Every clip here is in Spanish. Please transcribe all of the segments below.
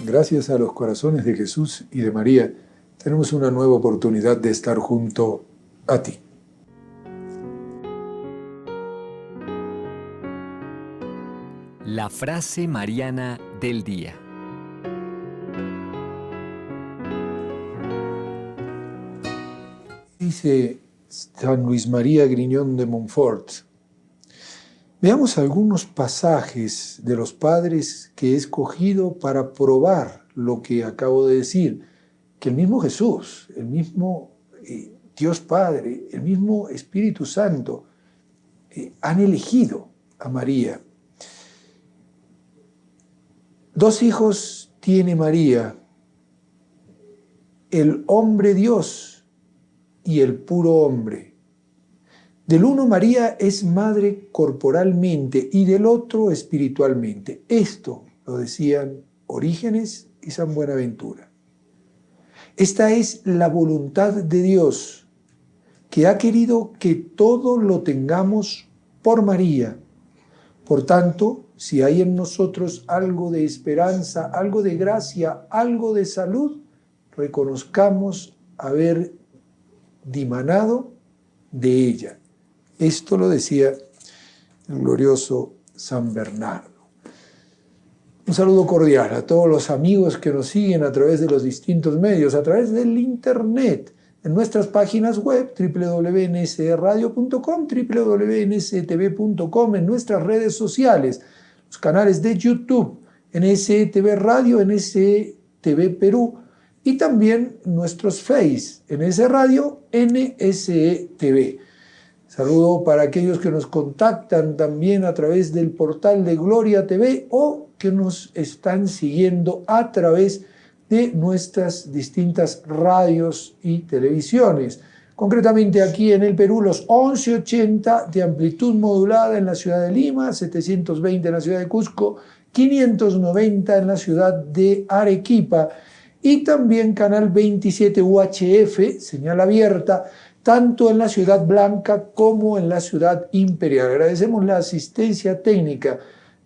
gracias a los corazones de Jesús y de María, tenemos una nueva oportunidad de estar junto a ti. La frase mariana del día. Dice San Luis María Griñón de Montfort: veamos algunos pasajes de los padres que he escogido para probar lo que acabo de decir, que el mismo Jesús, el mismo Dios Padre, el mismo Espíritu Santo han elegido a María. 2 hijos tiene María: el hombre Dios y el puro hombre. Del uno María es madre corporalmente y del otro espiritualmente. Esto lo decían Orígenes y San Buenaventura. Esta es la voluntad de Dios, que ha querido que todo lo tengamos por María. Por tanto, si hay en nosotros algo de esperanza, algo de gracia, algo de salud, reconozcamos haber dimanado de ella. Esto lo decía el glorioso San Bernardo. Un saludo cordial a todos los amigos que nos siguen a través de los distintos medios, a través del internet, en nuestras páginas web, www.nsradio.com, www.nstv.com, en nuestras redes sociales, los canales de YouTube, NSTV Radio, NSTV Perú, y también nuestros Face, NS Radio, NSTV. Saludo para aquellos que nos contactan también a través del portal de Gloria TV o que nos están siguiendo a través de nuestras distintas radios y televisiones. Concretamente aquí en el Perú, los 1180 de amplitud modulada en la ciudad de Lima, 720 en la ciudad de Cusco, 590 en la ciudad de Arequipa y también canal 27 UHF, señal abierta, tanto en la Ciudad Blanca como en la Ciudad Imperial. Agradecemos la asistencia técnica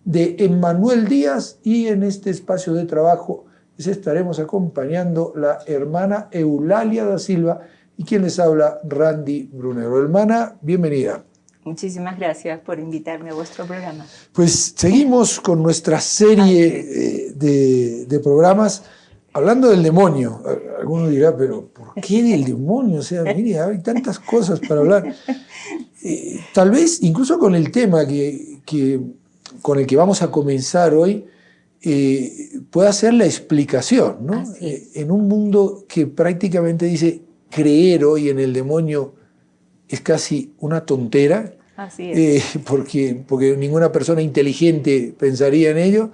de Emmanuel Díaz y en este espacio de trabajo les estaremos acompañando la hermana Eulalia da Silva y quien les habla, Randy Brunero. Hermana, bienvenida. Muchísimas gracias por invitarme a vuestro programa. Pues seguimos con nuestra serie de programas hablando del demonio. Alguno dirá, pero ¿por qué del demonio? O sea, mire, hay tantas cosas para hablar. Tal vez, incluso con el tema con el que vamos a comenzar hoy, pueda ser la explicación, ¿no? En un mundo que prácticamente dice creer hoy en el demonio es casi una tontera. Así es. Porque ninguna persona inteligente pensaría en ello.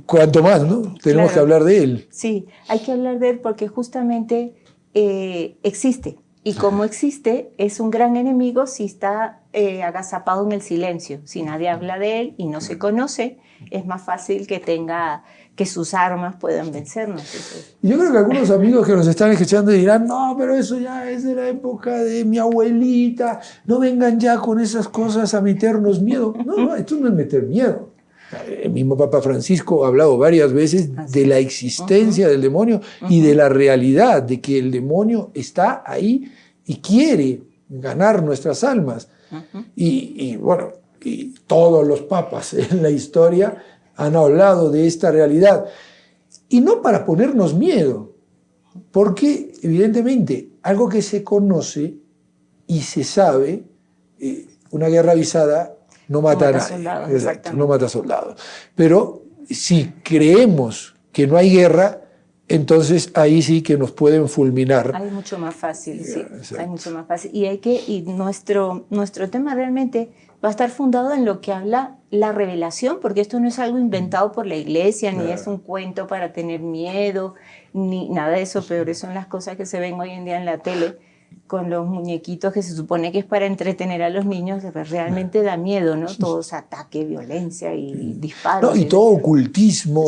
Cuanto más, ¿no? Tenemos que hablar de él. Sí, hay que hablar de él porque justamente existe. Y como existe, es un gran enemigo si está agazapado en el silencio. Si nadie habla de él y no se conoce, es más fácil que sus armas puedan vencernos. Yo creo que algunos amigos que nos están escuchando dirán, no, pero eso ya es de la época de mi abuelita, no vengan ya con esas cosas a meternos miedo. No, esto no es meter miedo. El mismo Papa Francisco ha hablado varias veces de la existencia del demonio y de la realidad de que el demonio está ahí y quiere ganar nuestras almas. Y bueno, y todos los papas en la historia han hablado de esta realidad. Y no para ponernos miedo, porque evidentemente algo que se conoce y se sabe, una guerra avisada no mata a nadie. Soldados, exacto, no mata soldados. Pero si creemos que no hay guerra, entonces ahí sí que nos pueden fulminar. Hay mucho más fácil, sí. Exacto. Hay mucho más fácil. Y nuestro tema realmente va a estar fundado en lo que habla la revelación, porque esto no es algo inventado por la iglesia, ni es un cuento para tener miedo, ni nada de eso. Peores son las cosas que se ven hoy en día en la tele, con los muñequitos que se supone que es para entretener a los niños, pero realmente da miedo, ¿no? Todo es ataque, violencia y disparos. No, y todo ocultismo,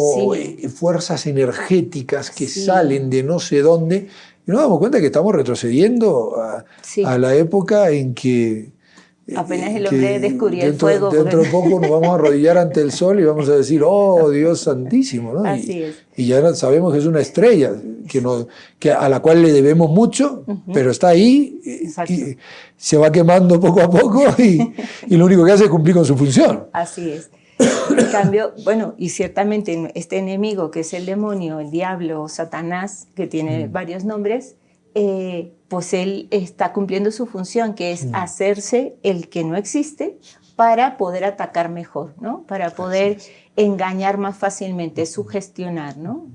fuerzas energéticas que salen de no sé dónde. Y nos damos cuenta que estamos retrocediendo a la época en que Apenas el que hombre descubrió el fuego. Dentro de poco nos vamos a arrodillar ante el sol y vamos a decir, oh Dios santísimo, ¿no? Así es. Y ya sabemos que es una estrella, a la cual le debemos mucho, pero está ahí y se va quemando poco a poco y lo único que hace es cumplir con su función. Así es. En cambio, bueno, y ciertamente este enemigo que es el demonio, el diablo, Satanás, que tiene varios nombres, pues él está cumpliendo su función, que es hacerse el que no existe para poder atacar mejor, ¿no? Para poder engañar más fácilmente, sugestionar, ¿no?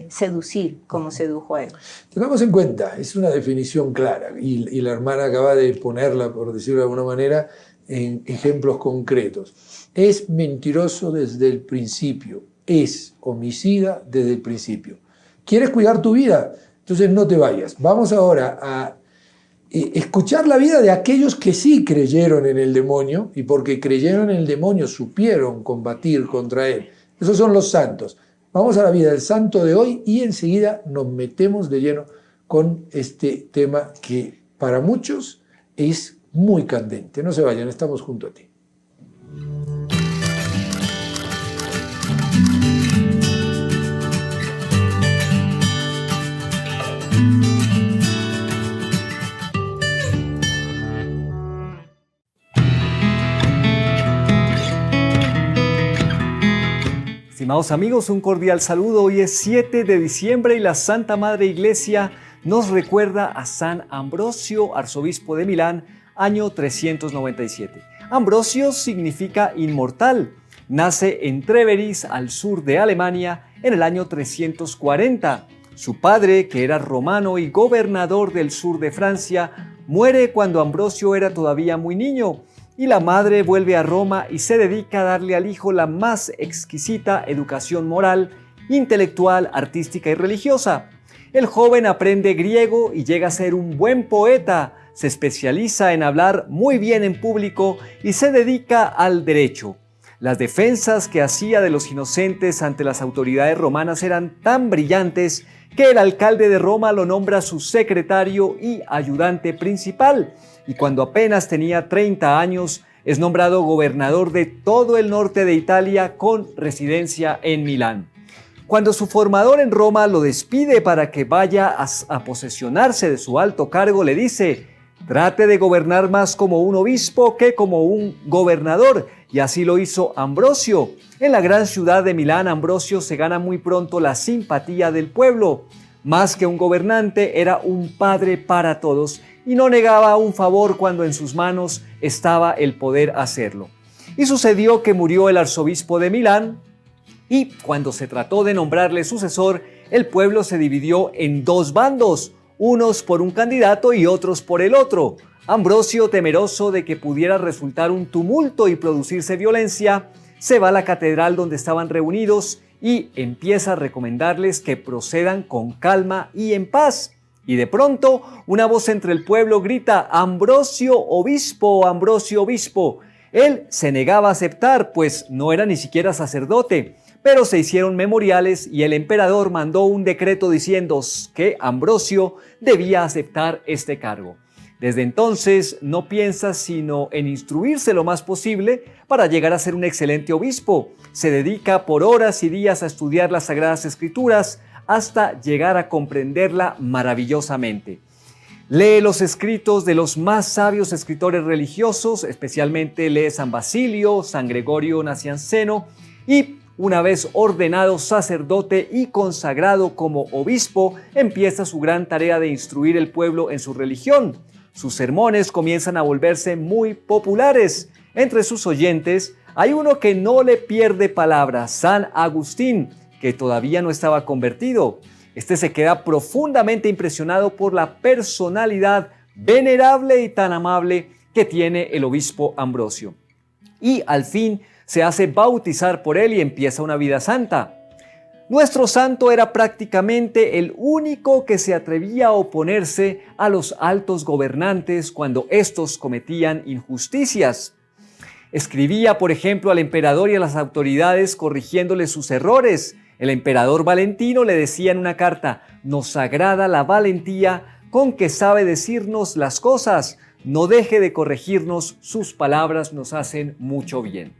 Seducir, como sedujo a él. Tengamos en cuenta, es una definición clara y la hermana acaba de ponerla, por decirlo de alguna manera, en ejemplos concretos. Es mentiroso desde el principio, es homicida desde el principio. ¿Quieres cuidar tu vida? Entonces no te vayas. Vamos ahora a escuchar la vida de aquellos que sí creyeron en el demonio y porque creyeron en el demonio supieron combatir contra él. Esos son los santos. Vamos a la vida del santo de hoy y enseguida nos metemos de lleno con este tema que para muchos es muy candente. No se vayan, estamos junto a ti. Estimados amigos, un cordial saludo. Hoy es 7 de diciembre y la Santa Madre Iglesia nos recuerda a San Ambrosio, arzobispo de Milán, año 397. Ambrosio significa inmortal. Nace en Treveris, al sur de Alemania, en el año 340. Su padre, que era romano y gobernador del sur de Francia, muere cuando Ambrosio era todavía muy niño. Y la madre vuelve a Roma y se dedica a darle al hijo la más exquisita educación moral, intelectual, artística y religiosa. El joven aprende griego y llega a ser un buen poeta, se especializa en hablar muy bien en público y se dedica al derecho. Las defensas que hacía de los inocentes ante las autoridades romanas eran tan brillantes que el alcalde de Roma lo nombra su secretario y ayudante principal. Y cuando apenas tenía 30 años, es nombrado gobernador de todo el norte de Italia con residencia en Milán. Cuando su formador en Roma lo despide para que vaya a posesionarse de su alto cargo, le dice: trate de gobernar más como un obispo que como un gobernador. Y así lo hizo Ambrosio. En la gran ciudad de Milán, Ambrosio se gana muy pronto la simpatía del pueblo. Más que un gobernante, era un padre para todos y no negaba un favor cuando en sus manos estaba el poder hacerlo. Y sucedió que murió el arzobispo de Milán y cuando se trató de nombrarle sucesor, el pueblo se dividió en dos bandos, unos por un candidato y otros por el otro. Ambrosio, temeroso de que pudiera resultar un tumulto y producirse violencia, se va a la catedral donde estaban reunidos y empieza a recomendarles que procedan con calma y en paz. Y de pronto, una voz entre el pueblo grita: «Ambrosio obispo, Ambrosio obispo». Él se negaba a aceptar, pues no era ni siquiera sacerdote, pero se hicieron memoriales y el emperador mandó un decreto diciendo que Ambrosio debía aceptar este cargo. Desde entonces no piensa sino en instruirse lo más posible para llegar a ser un excelente obispo. Se dedica por horas y días a estudiar las Sagradas Escrituras hasta llegar a comprenderla maravillosamente. Lee los escritos de los más sabios escritores religiosos, especialmente lee San Basilio, San Gregorio Nacianceno, y una vez ordenado sacerdote y consagrado como obispo, empieza su gran tarea de instruir el pueblo en su religión. Sus sermones comienzan a volverse muy populares. Entre sus oyentes hay uno que no le pierde palabra, San Agustín, que todavía no estaba convertido. Este se queda profundamente impresionado por la personalidad venerable y tan amable que tiene el obispo Ambrosio. Y al fin se hace bautizar por él y empieza una vida santa. Nuestro santo era prácticamente el único que se atrevía a oponerse a los altos gobernantes cuando estos cometían injusticias. Escribía, por ejemplo, al emperador y a las autoridades corrigiéndole sus errores. El emperador Valentino le decía en una carta: «Nos agrada la valentía con que sabe decirnos las cosas. no deje de corregirnos, sus palabras nos hacen mucho bien.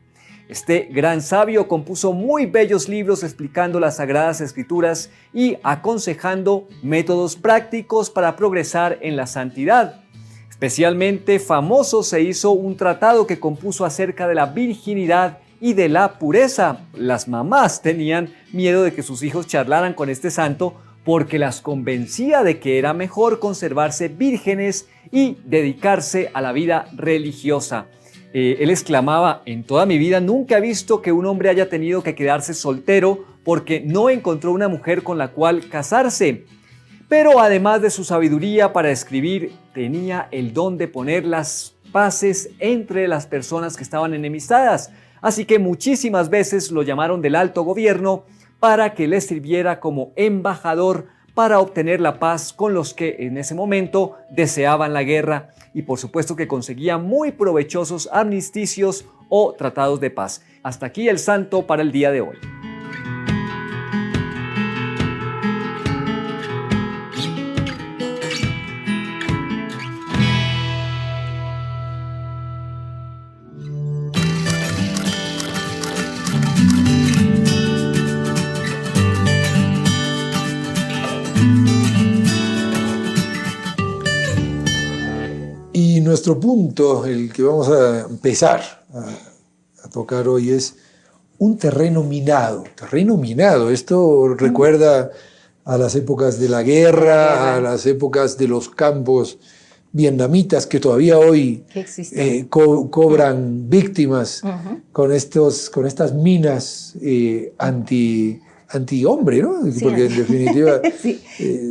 Este gran sabio compuso muy bellos libros explicando las Sagradas Escrituras y aconsejando métodos prácticos para progresar en la santidad. Especialmente famoso se hizo un tratado que compuso acerca de la virginidad y de la pureza. Las mamás tenían miedo de que sus hijos charlaran con este santo porque las convencía de que era mejor conservarse vírgenes y dedicarse a la vida religiosa. Él exclamaba: en toda mi vida nunca he visto que un hombre haya tenido que quedarse soltero porque no encontró una mujer con la cual casarse. Pero además de su sabiduría para escribir, tenía el don de poner las paces entre las personas que estaban enemistadas. Así que muchísimas veces lo llamaron del alto gobierno para que les sirviera como embajador para obtener la paz con los que en ese momento deseaban la guerra, y por supuesto que conseguía muy provechosos armisticios o tratados de paz. Hasta aquí el santo para el día de hoy. Y nuestro punto, el que vamos a empezar a tocar hoy, es un terreno minado. Terreno minado, esto recuerda a las épocas de la guerra, a las épocas de los campos vietnamitas que todavía hoy cobran víctimas con estas minas anti-hombre, ¿no? Sí. Porque en definitiva Sí.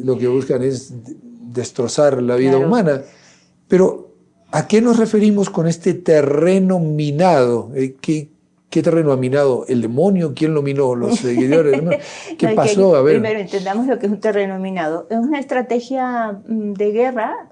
lo que buscan es destrozar la vida Claro. humana. Pero, ¿a qué nos referimos con este terreno minado? ¿Qué terreno ha minado? ¿El demonio? ¿Quién lo minó? ¿Los seguidores? ¿No? ¿Qué No, pasó? A ver. Primero entendamos lo que es un terreno minado. Es una estrategia de guerra,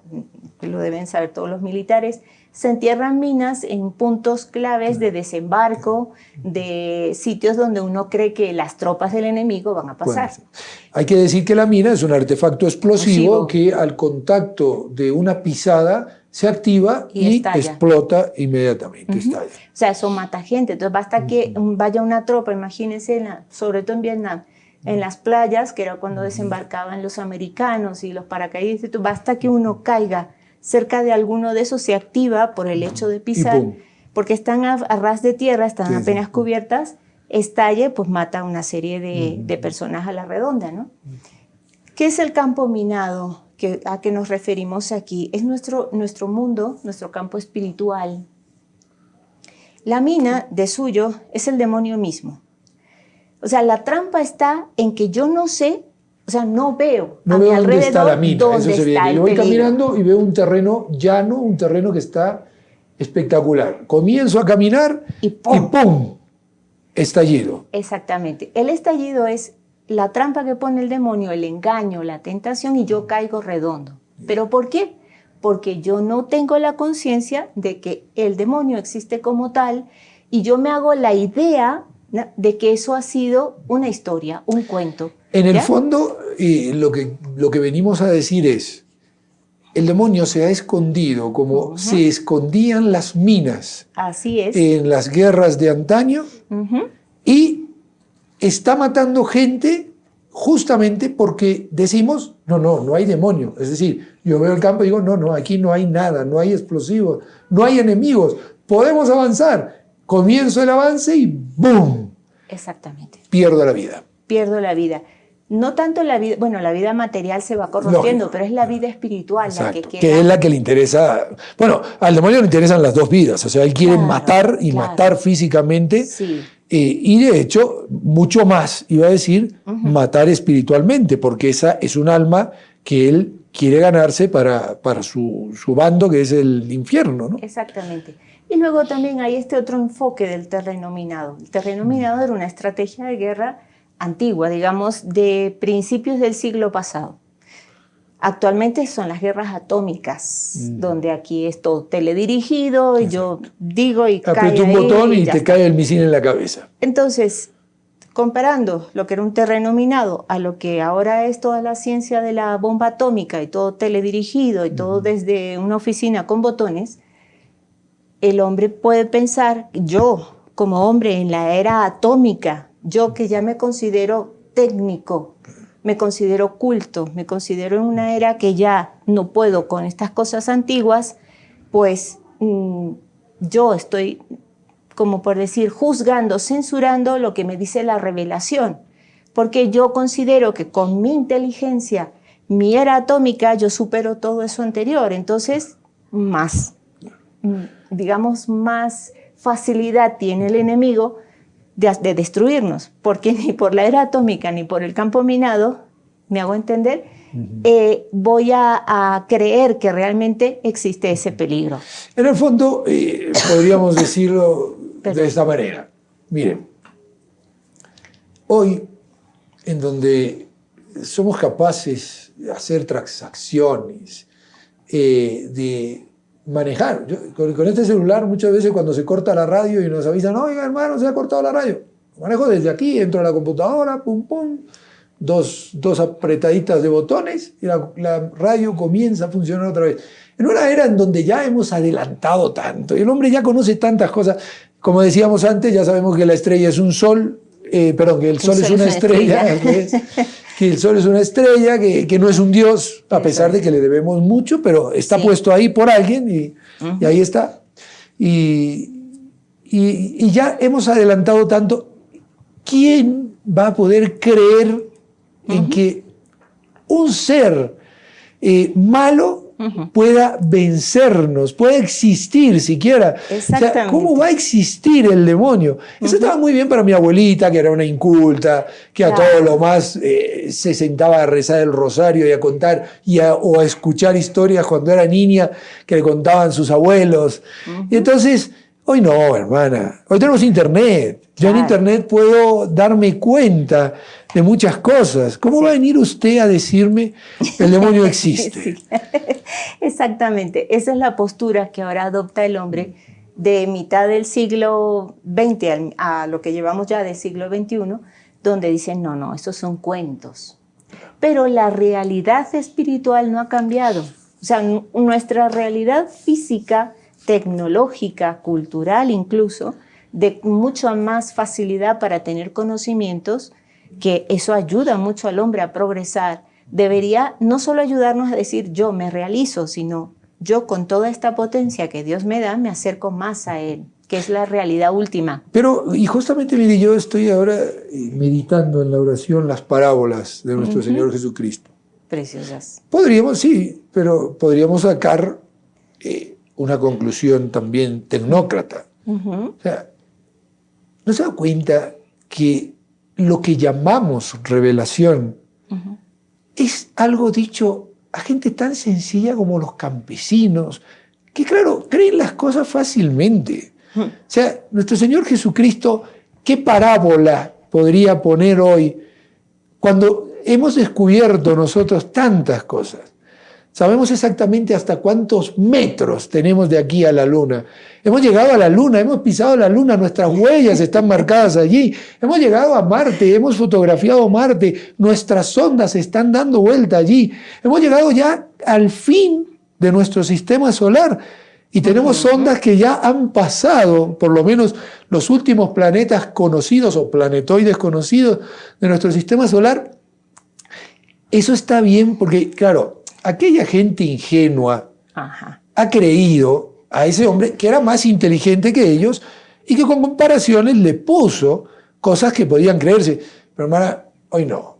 que lo deben saber todos los militares. Se entierran minas en puntos claves de desembarco, de sitios donde uno cree que las tropas del enemigo van a pasar. Bueno, hay que decir que la mina es un artefacto explosivo que al contacto de una pisada se activa y estalla. explota inmediatamente. Estalla. O sea, eso mata gente. Entonces basta que vaya una tropa, imagínense, sobre todo en Vietnam, en las playas, que era cuando desembarcaban los americanos y los paracaidistas, entonces basta que uno caiga cerca de alguno de esos, se activa por el hecho de pisar, porque están a ras de tierra, están apenas cubiertas, estalle, pues mata a una serie de personas a la redonda, ¿no? ¿Qué es el campo minado a que nos referimos aquí? Es nuestro mundo, nuestro campo espiritual. La mina, de suyo, es el demonio mismo. O sea, la trampa está en que yo no sé, o sea, no veo a mi alrededor dónde está la mina. Eso sería. Yo voy caminando y veo un terreno llano, un terreno que está espectacular. Comienzo a caminar y ¡pum! Estallido. Exactamente. El estallido es la trampa que pone el demonio, el engaño, la tentación, y yo caigo redondo. ¿Pero por qué? Porque yo no tengo la conciencia de que el demonio existe como tal y yo me hago la idea de que eso ha sido una historia, un cuento. En el fondo, lo que venimos a decir es, el demonio se ha escondido como se escondían las minas. Así es. En las guerras de antaño y está matando gente justamente porque decimos, no hay demonio. Es decir, yo veo el campo y digo, no, aquí no hay nada, no hay explosivos, no hay enemigos, podemos avanzar. Comienzo el avance y ¡boom! Exactamente. Pierdo la vida. Pierdo la vida. No tanto la vida, bueno, la vida material se va corrompiendo, pero es la vida espiritual la que queda. Que es la que le interesa. Bueno, al demonio le interesan las dos vidas, o sea, él quiere matar y matar físicamente. Sí. Y de hecho, mucho más, iba a decir, matar espiritualmente, porque esa es un alma que él quiere ganarse para su bando, que es el infierno, ¿no? Exactamente. Y luego también hay este otro enfoque del terreno minado. El terreno minado era una estrategia de guerra antigua, digamos, de principios del siglo pasado. Actualmente son las guerras atómicas, donde aquí es todo teledirigido, y yo digo y cae aprieto un ahí, botón y te está. cae el misil en la cabeza. Entonces, comparando lo que era un terreno minado a lo que ahora es toda la ciencia de la bomba atómica y todo teledirigido y todo desde una oficina con botones, el hombre puede pensar, yo como hombre en la era atómica, yo que ya me considero técnico, me considero culto, me considero en una era que ya no puedo con estas cosas antiguas, pues yo estoy, como por decir, juzgando, censurando lo que me dice la revelación, porque yo considero que con mi inteligencia, mi era atómica, yo supero todo eso anterior, entonces más, digamos, más facilidad tiene el enemigo de destruirnos, porque ni por la era atómica ni por el campo minado, ¿me hago entender? Voy a creer que realmente existe ese peligro. En el fondo, podríamos decirlo de esta manera. Miren, hoy, en donde somos capaces de hacer transacciones, de manejar. Con este celular muchas veces cuando se corta la radio y nos avisan, oiga hermano, se ha cortado la radio. Lo manejo desde aquí, entro a la computadora, pum pum, dos apretaditas de botones y la radio comienza a funcionar otra vez. En una era en donde ya hemos adelantado tanto y el hombre ya conoce tantas cosas. Como decíamos antes, ya sabemos que la estrella es un sol, perdón, que el sol es una estrella, que el sol es una estrella, que no es un dios, a pesar de que le debemos mucho, pero está puesto ahí por alguien y ahí está. Y ya hemos adelantado tanto. ¿Quién va a poder creer en que un ser malo pueda vencernos, pueda existir siquiera? O sea, ¿cómo va a existir el demonio? Eso estaba muy bien para mi abuelita, que era una inculta, que a todo lo más se sentaba a rezar el rosario y a contar o a escuchar historias cuando era niña que le contaban sus abuelos. Y entonces, hoy no, hermana, hoy tenemos internet. Yo en internet puedo darme cuenta de muchas cosas. ¿Cómo va a venir usted a decirme que el demonio existe? Exactamente, esa es la postura que ahora adopta el hombre de mitad del siglo XX a lo que llevamos ya del siglo XXI, donde dicen, no, esos son cuentos. Pero la realidad espiritual no ha cambiado. O sea, nuestra realidad física, tecnológica, cultural incluso, de mucha más facilidad para tener conocimientos, que eso ayuda mucho al hombre a progresar, debería no solo ayudarnos a decir yo me realizo, sino yo con toda esta potencia que Dios me da, me acerco más a Él, que es la realidad última. Pero, y justamente, mire, yo estoy ahora meditando en la oración las parábolas de nuestro Señor Jesucristo. Preciosas. Podríamos, sí, pero podríamos sacar una conclusión también tecnócrata. O sea, ¿no se da cuenta que lo que llamamos revelación es algo dicho a gente tan sencilla como los campesinos, que claro, creen las cosas fácilmente? O sea, nuestro Señor Jesucristo, ¿qué parábola podría poner hoy cuando hemos descubierto nosotros tantas cosas? Sabemos exactamente hasta cuántos metros tenemos de aquí a la Luna. Hemos llegado a la Luna, hemos pisado la Luna, nuestras huellas están marcadas allí. Hemos llegado a Marte, hemos fotografiado Marte, nuestras sondas están dando vuelta allí. Hemos llegado ya al fin de nuestro sistema solar y tenemos sondas que ya han pasado, por lo menos los últimos planetas conocidos o planetoides conocidos de nuestro sistema solar. Eso está bien porque, claro, aquella gente ingenua ha creído a ese hombre que era más inteligente que ellos y que con comparaciones le puso cosas que podían creerse. Pero hermana, hoy no.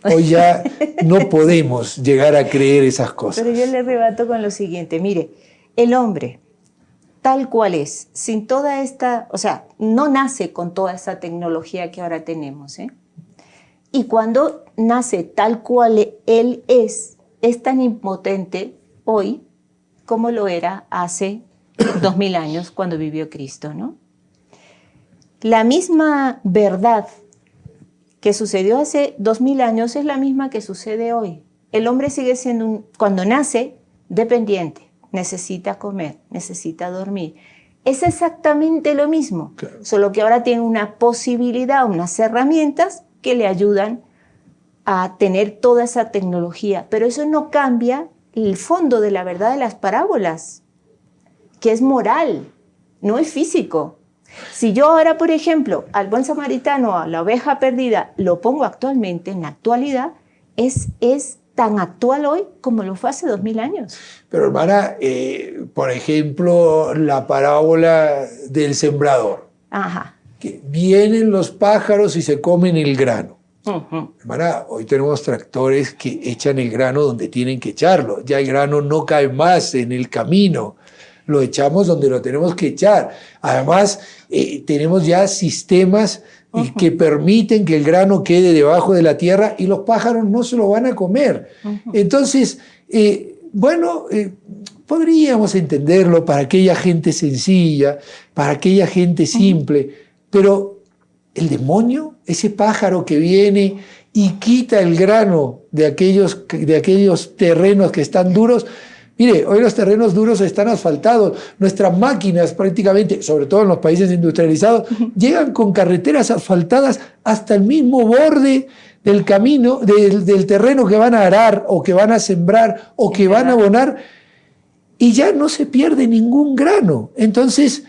Hoy ya no podemos llegar a creer esas cosas. Pero yo le rebato con lo siguiente. Mire, el hombre, tal cual es, sin toda esta, o sea, no nace con toda esta tecnología que ahora tenemos, ¿eh? Y cuando nace tal cual él es tan impotente hoy como lo era hace 2000 años cuando vivió Cristo, ¿no? La misma verdad que sucedió hace 2000 años es la misma que sucede hoy. El hombre sigue siendo, cuando nace, dependiente, necesita comer, necesita dormir. Es exactamente lo mismo, Claro. solo que ahora tiene una posibilidad, unas herramientas que le ayudan a tener toda esa tecnología. Pero eso no cambia el fondo de la verdad de las parábolas, que es moral, no es físico. Si yo ahora, por ejemplo, al buen samaritano, a la oveja perdida, lo pongo actualmente, en la actualidad, es tan actual hoy como lo fue hace 2000 años. Pero hermana, por ejemplo, la parábola del sembrador, Ajá. que vienen los pájaros y se comen el grano. Ujú. Hermana, hoy tenemos tractores que echan el grano donde tienen que echarlo. Ya el grano no cae más en el camino. Lo echamos donde lo tenemos que echar. Además, tenemos ya sistemas que permiten que el grano quede debajo de la tierra y los pájaros no se lo van a comer. Entonces, podríamos entenderlo para aquella gente sencilla, para aquella gente simple, pero el demonio, ese pájaro que viene y quita el grano de aquellos terrenos que están duros. Mire, hoy los terrenos duros están asfaltados. Nuestras máquinas prácticamente, sobre todo en los países industrializados, llegan con carreteras asfaltadas hasta el mismo borde del camino, del terreno que van a arar o que van a sembrar o que van a abonar, y ya no se pierde ningún grano. Entonces,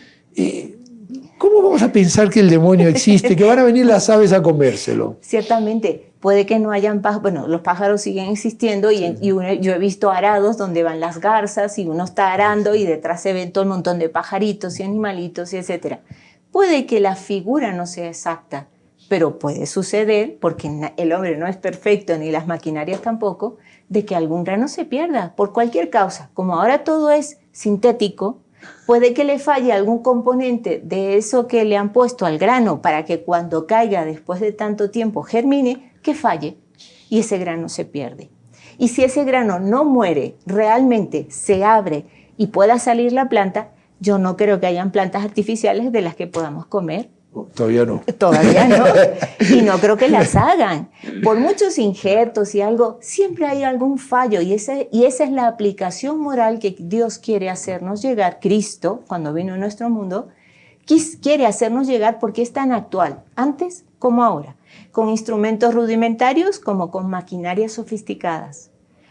¿cómo vamos a pensar que el demonio existe, que van a venir las aves a comérselo? Ciertamente, puede que no hayan pájaros, bueno, los pájaros siguen existiendo yo he visto arados donde van las garzas y uno está arando y detrás se ven todo un montón de pajaritos y animalitos y etcétera. Puede que la figura no sea exacta, pero puede suceder, porque el hombre no es perfecto ni las maquinarias tampoco, de que algún grano se pierda por cualquier causa. Como ahora todo es sintético, puede que le falle algún componente de eso que le han puesto al grano para que cuando caiga después de tanto tiempo germine, que falle y ese grano se pierde. Y si ese grano no muere, realmente se abre y pueda salir la planta, yo no creo que hayan plantas artificiales de las que podamos comer. Todavía no. Todavía no. Y no creo que las hagan. Por muchos injertos y algo, siempre hay algún fallo. Y esa es la aplicación moral que Dios quiere hacernos llegar. Cristo, cuando vino a nuestro mundo, quiere hacernos llegar porque es tan actual, antes como ahora, con instrumentos rudimentarios como con maquinarias sofisticadas.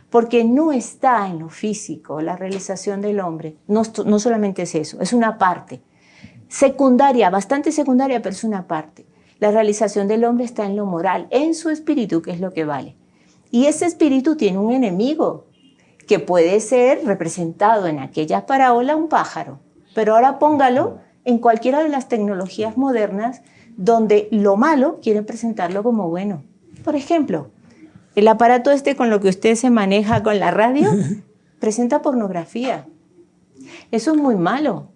Porque no está en lo físico la realización del hombre. No solamente es eso, es una parte. Secundaria, bastante secundaria, pero es una parte. La realización del hombre está en lo moral, en su espíritu, que es lo que vale. Y ese espíritu tiene un enemigo, que puede ser representado en aquella parábola un pájaro. Pero ahora póngalo en cualquiera de las tecnologías modernas donde lo malo quieren presentarlo como bueno. Por ejemplo, el aparato con lo que usted se maneja con la radio presenta pornografía. Eso es muy malo.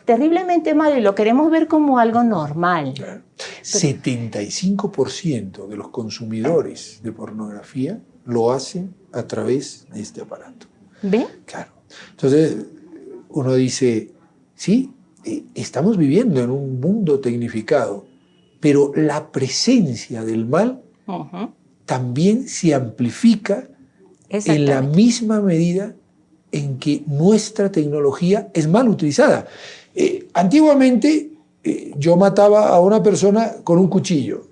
Terriblemente malo, y lo queremos ver como algo normal. Claro. 75% de los consumidores de pornografía lo hacen a través de este aparato. ¿Ve? Claro. Entonces, uno dice, sí, estamos viviendo en un mundo tecnificado, pero la presencia del mal también se amplifica en la misma medida en que nuestra tecnología es mal utilizada. Antiguamente yo mataba a una persona con un cuchillo,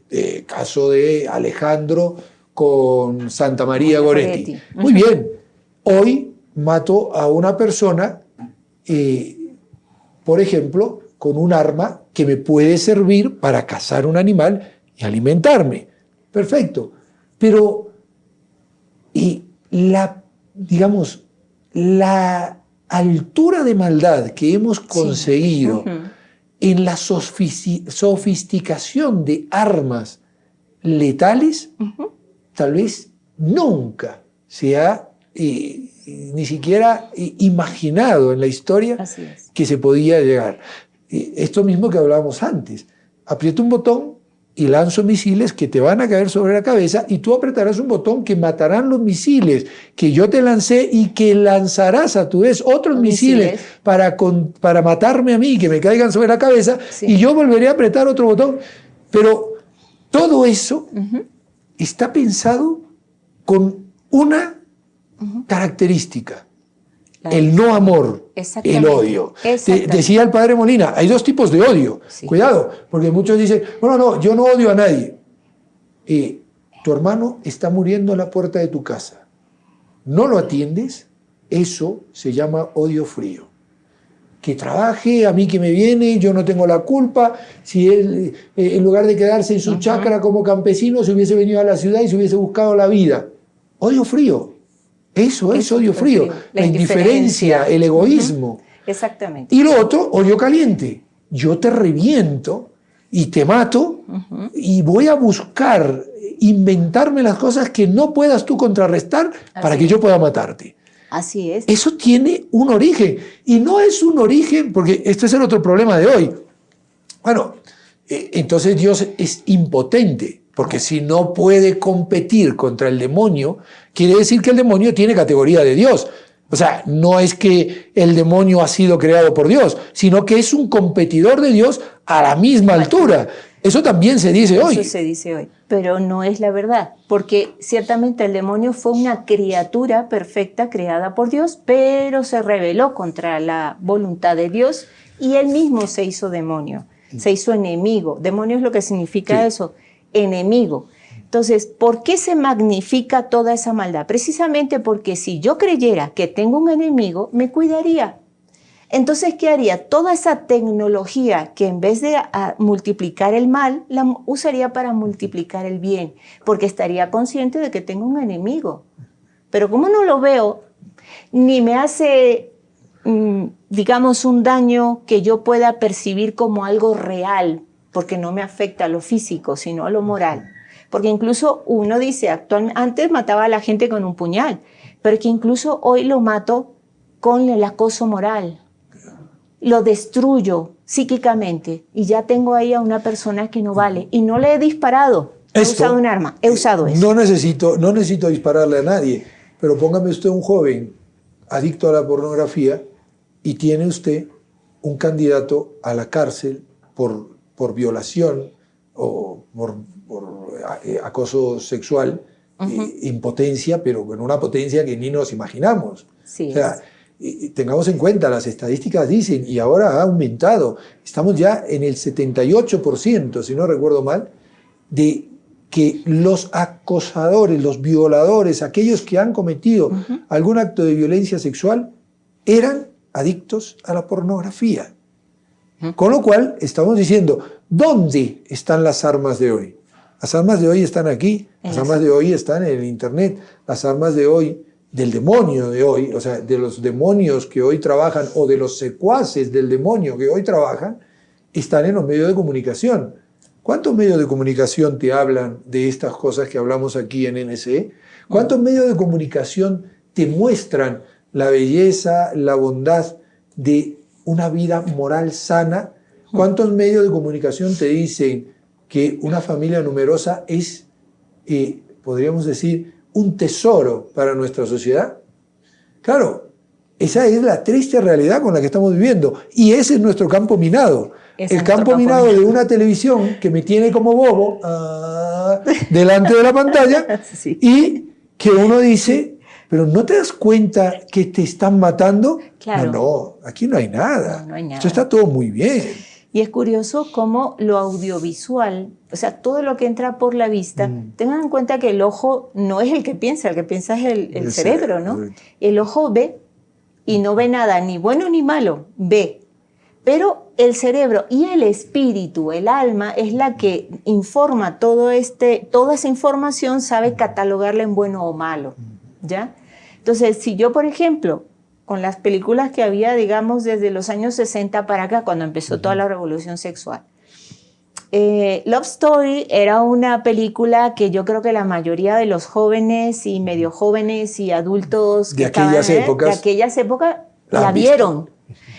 caso de Alejandro con Santa María Goretti. Muy bien, hoy mato a una persona, por ejemplo, con un arma que me puede servir para cazar un animal y alimentarme. Perfecto, pero digamos, la altura de maldad que hemos conseguido en la sofisticación de armas letales, tal vez nunca se ha ni siquiera imaginado en la historia que se podía llegar. Esto mismo que hablábamos antes, aprieto un botón y lanzo misiles que te van a caer sobre la cabeza, y tú apretarás un botón que matarán los misiles que yo te lancé, y que lanzarás a tu vez otros misiles para matarme a mí, que me caigan sobre la cabeza, y yo volveré a apretar otro botón. Pero todo eso está pensado con una característica, el no amor, el odio. Decía el padre Molina, hay dos tipos de odio. Sí. Cuidado, porque muchos dicen, no, yo no odio a nadie. Tu hermano está muriendo a la puerta de tu casa. No lo atiendes, eso se llama odio frío. Que trabaje, a mí que me viene, yo no tengo la culpa. Si él, en lugar de quedarse en su chacra como campesino, se hubiese venido a la ciudad y se hubiese buscado la vida. Odio frío. Eso es odio frío. La indiferencia, el egoísmo. Exactamente. Y lo otro, odio caliente. Yo te reviento y te mato y voy a buscar inventarme las cosas que no puedas tú contrarrestar para que yo pueda matarte. Así es. Eso tiene un origen. Y no es un origen, porque este es el otro problema de hoy. Bueno, entonces Dios es impotente, porque si no puede competir contra el demonio, quiere decir que el demonio tiene categoría de Dios. O sea, no es que el demonio ha sido creado por Dios, sino que es un competidor de Dios a la misma altura. Eso también se dice hoy. Eso se dice hoy, pero no es la verdad, porque ciertamente el demonio fue una criatura perfecta creada por Dios, pero se rebeló contra la voluntad de Dios y él mismo se hizo demonio, se hizo enemigo. Demonio es lo que significa eso, enemigo. Entonces, ¿por qué se magnifica toda esa maldad? Precisamente porque si yo creyera que tengo un enemigo, me cuidaría. Entonces, ¿qué haría? Toda esa tecnología que en vez de multiplicar el mal, la usaría para multiplicar el bien, porque estaría consciente de que tengo un enemigo. Pero como no lo veo, ni me hace, digamos, un daño que yo pueda percibir como algo real, porque no me afecta a lo físico, sino a lo moral. Porque incluso uno dice, antes mataba a la gente con un puñal, pero que incluso hoy lo mato con el acoso moral. Lo destruyo psíquicamente y ya tengo ahí a una persona que no vale y no le he disparado, he usado un arma, he usado eso. No necesito dispararle a nadie, pero póngame usted un joven adicto a la pornografía y tiene usted un candidato a la cárcel por violación o por acoso sexual, impotencia, pero con una potencia que ni nos imaginamos. Sí, o sea, tengamos en cuenta, las estadísticas dicen, y ahora ha aumentado, estamos ya en el 78%, si no recuerdo mal, de que los acosadores, los violadores, aquellos que han cometido algún acto de violencia sexual, eran adictos a la pornografía. Con lo cual, estamos diciendo, ¿dónde están las armas de hoy? Las armas de hoy están aquí, las armas de hoy están en el Internet, las armas de hoy, del demonio de hoy, o sea, de los demonios que hoy trabajan o de los secuaces del demonio que hoy trabajan, están en los medios de comunicación. ¿Cuántos medios de comunicación te hablan de estas cosas que hablamos aquí en NSE? ¿Cuántos medios de comunicación te muestran la belleza, la bondad de una vida moral sana? ¿Cuántos medios de comunicación te dicen que una familia numerosa es, podríamos decir, un tesoro para nuestra sociedad? Claro, esa es la triste realidad con la que estamos viviendo. Y ese es nuestro campo minado. El campo minado de una televisión que me tiene como bobo delante de la pantalla sí. Y que uno dice, pero ¿no te das cuenta que te están matando? Claro. No, aquí no hay nada. No hay nada. Esto está todo muy bien. Y es curioso cómo lo audiovisual, o sea, todo lo que entra por la vista, tengan en cuenta que el ojo no es el que piensa es el cerebro, ¿no? El ojo ve y no ve nada, ni bueno ni malo, ve. Pero el cerebro y el espíritu, el alma, es la que informa toda esa información, sabe catalogarla en bueno o malo, ¿ya? Entonces, si yo, por ejemplo, con las películas que había, digamos, desde los años 60 para acá, cuando empezó toda la revolución sexual. Love Story era una película que yo creo que la mayoría de los jóvenes y medio jóvenes y adultos de aquellas épocas la vieron.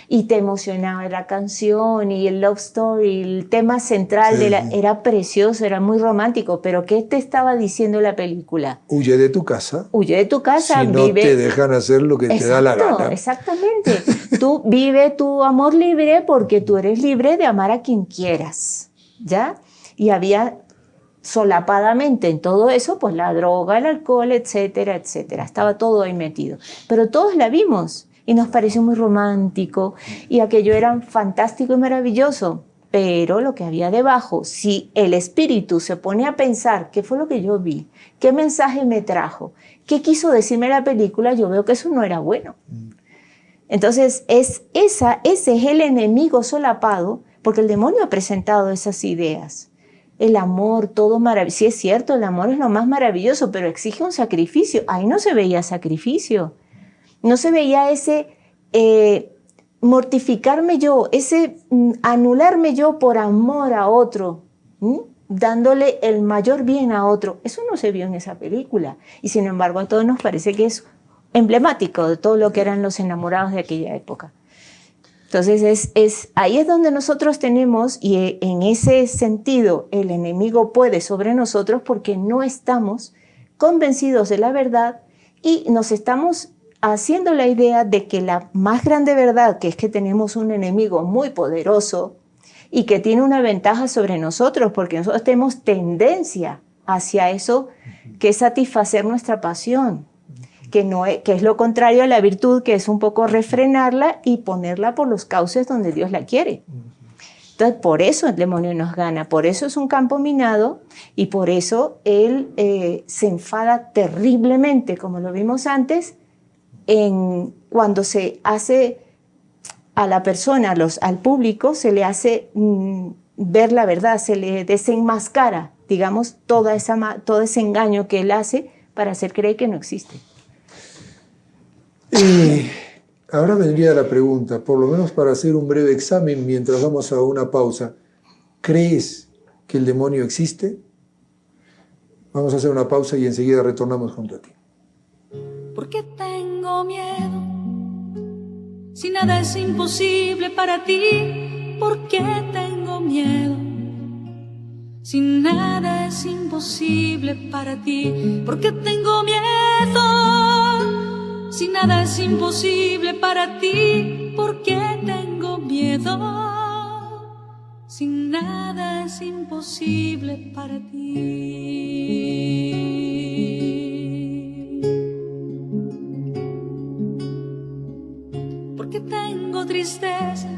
Y te emocionaba la canción y el Love Story, el tema central era precioso, era muy romántico, pero ¿qué te estaba diciendo la película? Huye de tu casa. Huye de tu casa, si no vive. Te dejan hacer lo que te da la gana. Exactamente. Tú vive tu amor libre porque tú eres libre de amar a quien quieras, ¿ya? Y había solapadamente en todo eso, pues la droga, el alcohol, etcétera, etcétera. Estaba todo ahí metido. Pero todos la vimos. y nos pareció muy romántico y aquello era fantástico y maravilloso. Pero lo que había debajo, si el espíritu se pone a pensar qué fue lo que yo vi, qué mensaje me trajo, qué quiso decirme la película, yo veo que eso no era bueno. Entonces, ese es el enemigo solapado, porque el demonio ha presentado esas ideas. El amor, todo maravilloso. Sí, es cierto, el amor es lo más maravilloso, pero exige un sacrificio. Ahí no se veía sacrificio. No se veía ese mortificarme yo, ese anularme yo por amor a otro, dándole el mayor bien a otro. Eso no se vio en esa película. Y sin embargo, a todos nos parece que es emblemático de todo lo que eran los enamorados de aquella época. Entonces, ahí es donde nosotros tenemos, y en ese sentido el enemigo puede sobre nosotros porque no estamos convencidos de la verdad y nos estamos haciendo la idea de que la más grande verdad, que es que tenemos un enemigo muy poderoso y que tiene una ventaja sobre nosotros, porque nosotros tenemos tendencia hacia eso, que es satisfacer nuestra pasión, que es lo contrario a la virtud, que es un poco refrenarla y ponerla por los cauces donde Dios la quiere. Entonces, por eso el demonio nos gana, por eso es un campo minado y por eso él se enfada terriblemente, como lo vimos antes, cuando se hace a la persona, al público, se le hace ver la verdad, se le desenmascara, digamos, todo ese engaño que él hace para hacer creer que no existe. Ahora vendría la pregunta, por lo menos para hacer un breve examen mientras vamos a una pausa. ¿Crees que el demonio existe? Vamos a hacer una pausa y enseguida retornamos junto a ti. ¿Por qué tengo miedo? Si nada es imposible para ti, ¿por qué tengo miedo? Si nada es imposible para ti, ¿por qué tengo miedo? Si nada es imposible para ti, ¿por qué tengo miedo? Si nada es imposible para ti. ¿Por qué tengo tristeza?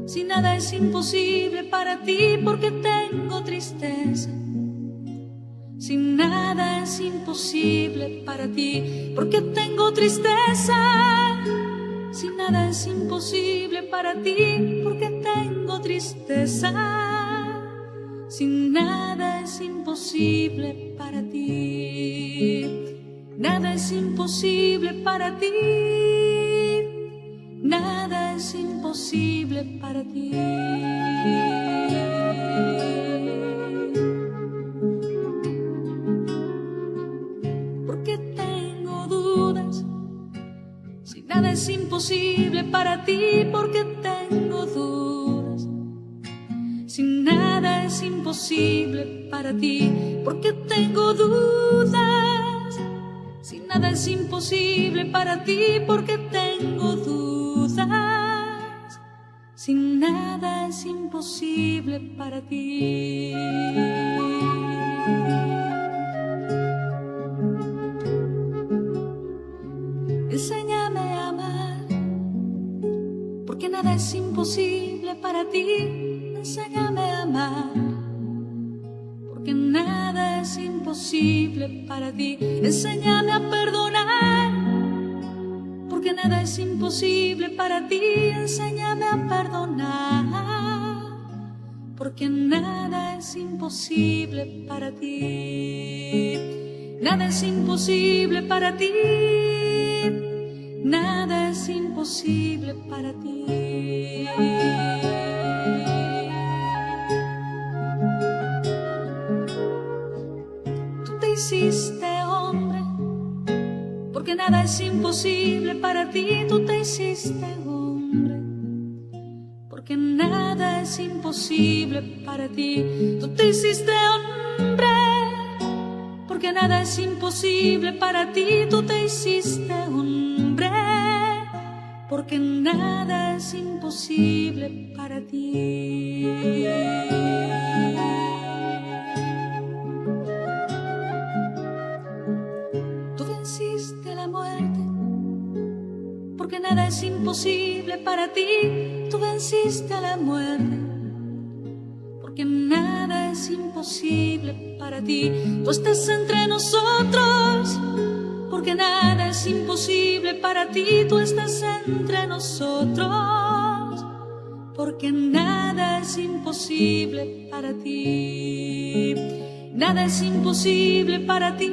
Si nada es imposible para ti, ¿por qué tengo tristeza? Si nada es imposible para ti, ¿por qué tengo tristeza? Si nada es imposible para ti, ¿por qué tengo tristeza? Si nada es imposible para ti, nada es imposible para ti, nada es imposible para ti. Nada es imposible para ti, porque tengo dudas. Si nada es imposible para ti, porque tengo dudas. Si nada es imposible para ti, porque tengo dudas. Si nada es imposible para ti. Enséñame a amar, porque nada es imposible para ti. Enséñame a amar, porque nada es imposible para ti. Enséñame a perdonar, porque nada es imposible para ti. Enséñame a perdonar, porque nada es imposible para ti. Nada es imposible para ti. Nada es imposible para ti. Tú te hiciste hombre, porque nada es imposible para ti. Tú te hiciste hombre, porque nada es imposible para ti. Tú te hiciste hombre, porque nada es imposible para ti. Tú te hiciste hombre, porque nada es imposible para ti. Tú venciste la muerte, porque nada es imposible para ti. Tú venciste a la muerte, porque nada es imposible para ti. Tú estás entre nosotros, porque nada es imposible para ti. Tú estás entre nosotros, porque nada es imposible para ti. Nada es imposible para ti.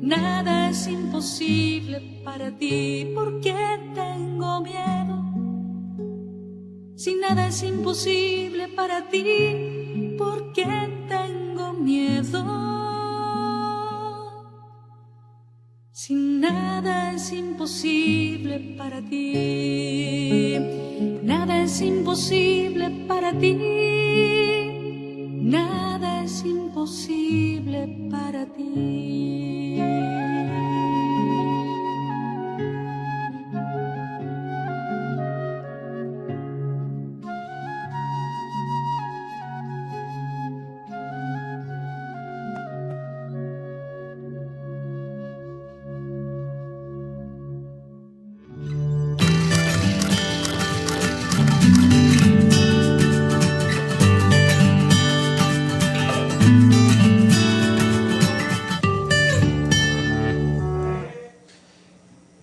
Nada es imposible para ti. ¿Por qué tengo miedo? Si nada es imposible para ti, ¿por qué tengo miedo? Si nada es imposible para ti, nada es imposible para ti, nada es imposible para ti.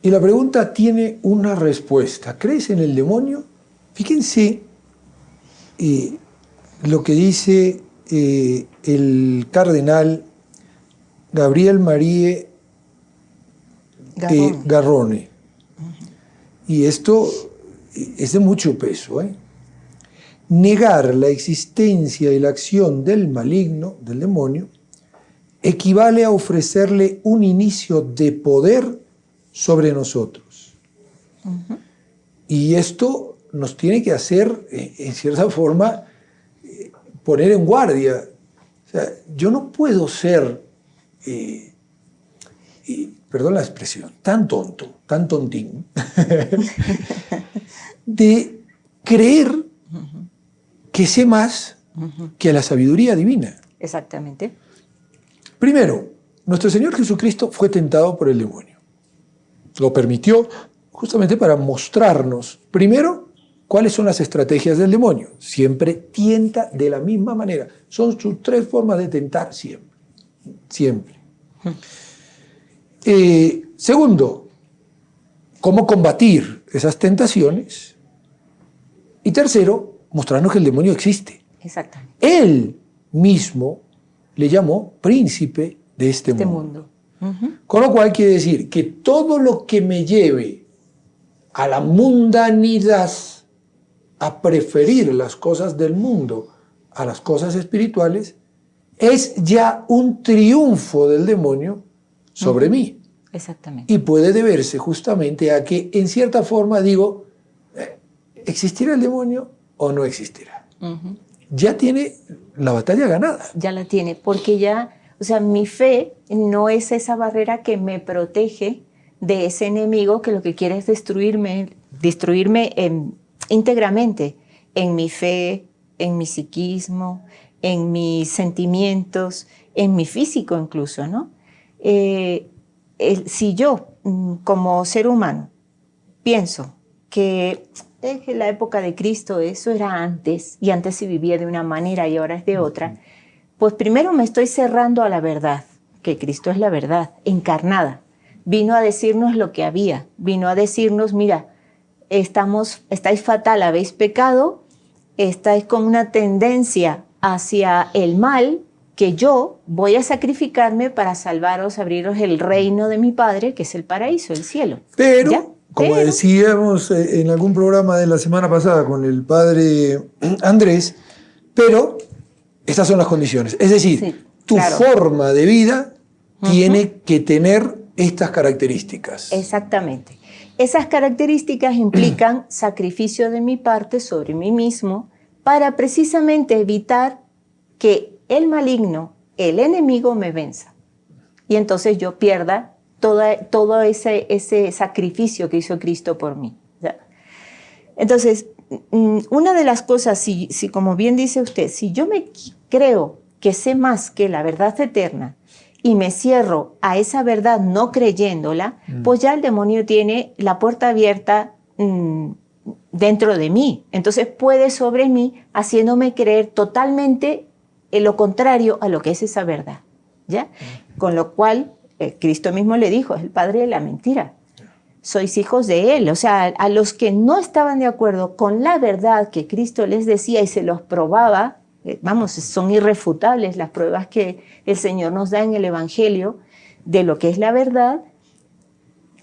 Y la pregunta tiene una respuesta. ¿Crees en el demonio? Fíjense lo que dice el cardenal Gabriel Marie Garrone. Y esto es de mucho peso. Negar la existencia y la acción del maligno, del demonio, equivale a ofrecerle un inicio de poder sobre nosotros. Y esto nos tiene que hacer, en cierta forma, poner en guardia. O sea, yo no puedo ser, perdón la expresión, tan tonto, tan tontín, de creer que sé más que la sabiduría divina. Exactamente. Primero, nuestro Señor Jesucristo fue tentado por el demonio. Lo permitió justamente para mostrarnos, primero, cuáles son las estrategias del demonio. Siempre tienta de la misma manera. Son sus tres formas de tentar siempre. Siempre. Segundo, cómo combatir esas tentaciones. Y tercero, mostrarnos que el demonio existe. Exactamente. Él mismo le llamó príncipe de este mundo. Con lo cual quiere decir que todo lo que me lleve a la mundanidad, a preferir las cosas del mundo a las cosas espirituales, es ya un triunfo del demonio sobre mí. Exactamente. Y puede deberse justamente a que, en cierta forma, digo, ¿existirá el demonio o no existirá? Ya tiene la batalla ganada. Ya la tiene, porque ya, o sea, mi fe no es esa barrera que me protege de ese enemigo que lo que quiere es destruirme íntegramente en mi fe, en mi psiquismo, en mis sentimientos, en mi físico incluso, ¿no? Si yo, como ser humano, pienso que en la época de Cristo eso era antes, y antes se vivía de una manera y ahora es de otra, pues primero me estoy cerrando a la verdad, que Cristo es la verdad, encarnada. Vino a decirnos lo que había, vino a decirnos, mira, estáis fatal, habéis pecado, estáis con una tendencia hacia el mal, que yo voy a sacrificarme para salvaros, abriros el reino de mi Padre, que es el paraíso, el cielo. Pero, ¿ya? como decíamos en algún programa de la semana pasada con el padre Andrés, pero estas son las condiciones. Es decir, sí, tu claro. forma de vida tiene que tener estas características. Exactamente. Esas características implican sacrificio de mi parte sobre mí mismo para precisamente evitar que el maligno, el enemigo, me venza. Y entonces yo pierda todo ese sacrificio que hizo Cristo por mí. Entonces, una de las cosas, si como bien dice usted, si yo me creo que sé más que la verdad eterna, y me cierro a esa verdad no creyéndola, pues ya el demonio tiene la puerta abierta dentro de mí. Entonces puede sobre mí haciéndome creer totalmente lo contrario a lo que es esa verdad, ¿ya? Con lo cual, Cristo mismo le dijo, es el padre de la mentira. Sois hijos de él. O sea, a los que no estaban de acuerdo con la verdad que Cristo les decía y se los probaba, vamos, son irrefutables las pruebas que el Señor nos da en el Evangelio de lo que es la verdad.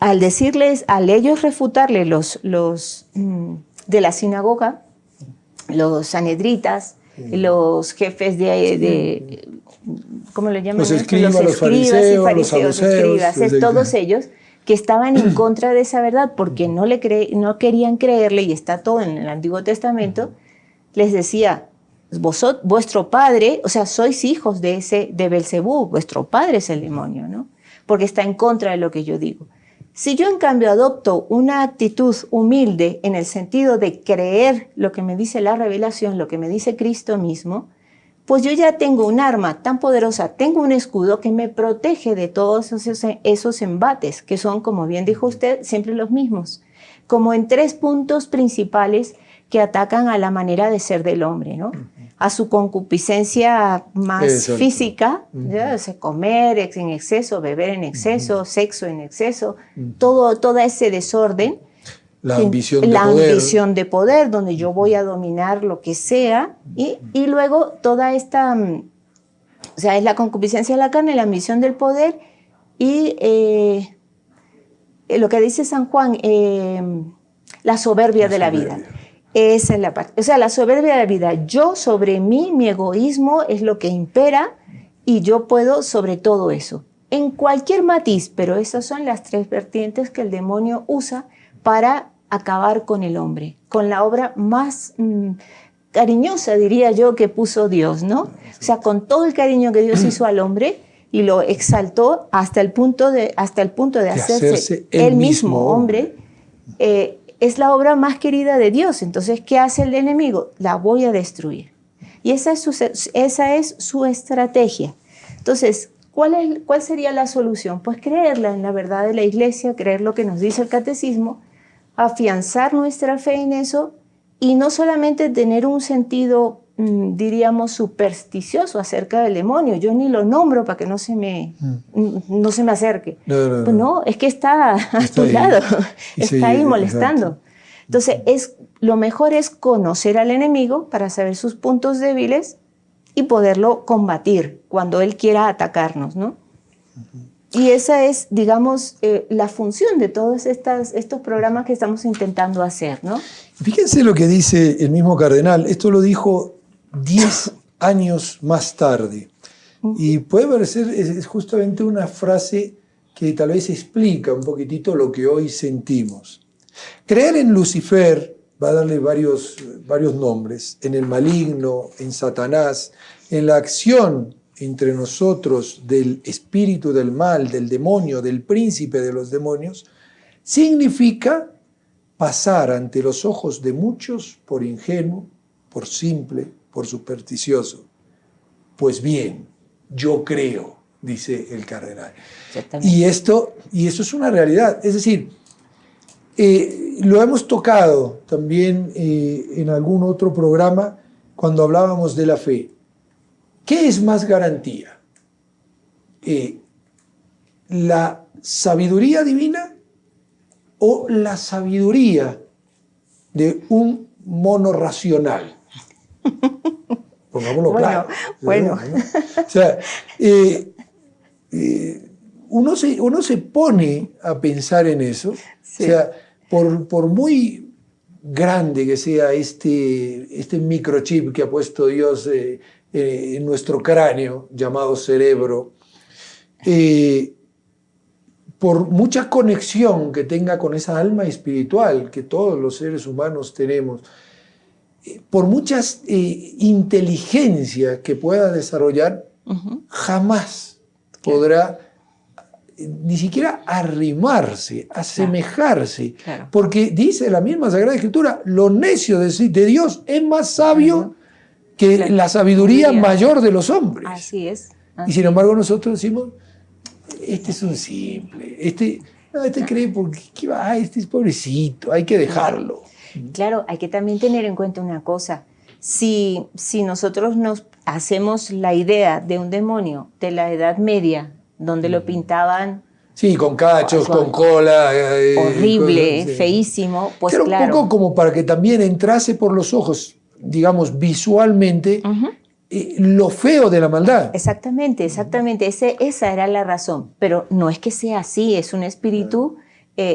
Al decirles, al ellos refutarle los de la sinagoga, los sanhedritas, los jefes de ¿cómo le llaman? Los escribas y fariseos, los saduceos, todos ellos que estaban en contra de esa verdad porque no querían creerle, y está todo en el Antiguo Testamento, les decía, vuestro padre, o sea, sois hijos de Belcebú, vuestro padre es el demonio, ¿no? Porque está en contra de lo que yo digo. Si yo, en cambio, adopto una actitud humilde en el sentido de creer lo que me dice la revelación, lo que me dice Cristo mismo, pues yo ya tengo un arma tan poderosa, tengo un escudo que me protege de todos esos embates, que son, como bien dijo usted, siempre los mismos, como en 3 puntos principales que atacan a la manera de ser del hombre, ¿no? A su concupiscencia más física, ¿ya? O sea, comer en exceso, beber en exceso, sexo en exceso, todo ese desorden. La ambición de poder, donde yo voy a dominar lo que sea, y luego toda esta, o sea, es la concupiscencia de la carne, la ambición del poder, y lo que dice San Juan, la soberbia de la vida. Esa es la parte, o sea, la soberbia de la vida. Yo sobre mí, mi egoísmo es lo que impera, y yo puedo sobre todo eso. En cualquier matiz, pero esas son las 3 vertientes que el demonio usa para acabar con el hombre, con la obra más cariñosa, diría yo, que puso Dios, ¿no? O sea, con todo el cariño que Dios hizo al hombre y lo exaltó hasta el punto de hacerse él mismo hombre, es la obra más querida de Dios. Entonces, ¿qué hace el enemigo? La voy a destruir. Y esa es su estrategia. Entonces, ¿cuál sería la solución? Pues creerla en la verdad de la Iglesia, creer lo que nos dice el catecismo, afianzar nuestra fe en eso, y no solamente tener un sentido, diríamos, supersticioso acerca del demonio. Yo ni lo nombro para que no se me acerque. No, es que está a tu lado, está ahí molestando. Exacto. Entonces, lo mejor es conocer al enemigo para saber sus puntos débiles y poderlo combatir cuando él quiera atacarnos, ¿no? Y esa es, digamos, la función de todos estos programas que estamos intentando hacer, ¿no? Fíjense lo que dice el mismo cardenal. Esto lo dijo 10 años más tarde. Y puede parecer, es justamente una frase que tal vez explica un poquitito lo que hoy sentimos. Creer en Lucifer, va a darle varios nombres, en el maligno, en Satanás, en la acción entre nosotros del espíritu del mal, del demonio, del príncipe de los demonios, significa pasar ante los ojos de muchos por ingenuo, por simple, por supersticioso. Pues bien, yo creo, dice el cardenal. Y eso es una realidad. Es decir, lo hemos tocado también en algún otro programa cuando hablábamos de la fe. ¿Qué es más garantía? ¿La sabiduría divina o la sabiduría de un mono racional? Pongámoslo claro. Bueno. O sea, uno se pone a pensar en eso. Sí. O sea, por muy grande que sea este microchip que ha puesto Dios en nuestro cráneo, llamado cerebro, por mucha conexión que tenga con esa alma espiritual que todos los seres humanos tenemos, por muchas inteligencias que pueda desarrollar, jamás podrá ni siquiera arrimarse, asemejarse, porque dice la misma Sagrada Escritura, lo necio de Dios es más sabio que la sabiduría mayor de los hombres. Así es. Y sin embargo nosotros decimos, este es un simple, este cree porque, ¿qué va? Este es pobrecito, hay que dejarlo. Claro, hay que también tener en cuenta una cosa. Si nosotros nos hacemos la idea de un demonio de la Edad Media, donde lo pintaban Sí, con cachos, con cola. horrible, cosas, sí. feísimo, pues Era claro. un poco como para que también entrase por los ojos, digamos, visualmente, lo feo de la maldad. Exactamente, exactamente. Esa era la razón. Pero no es que sea así, es un espíritu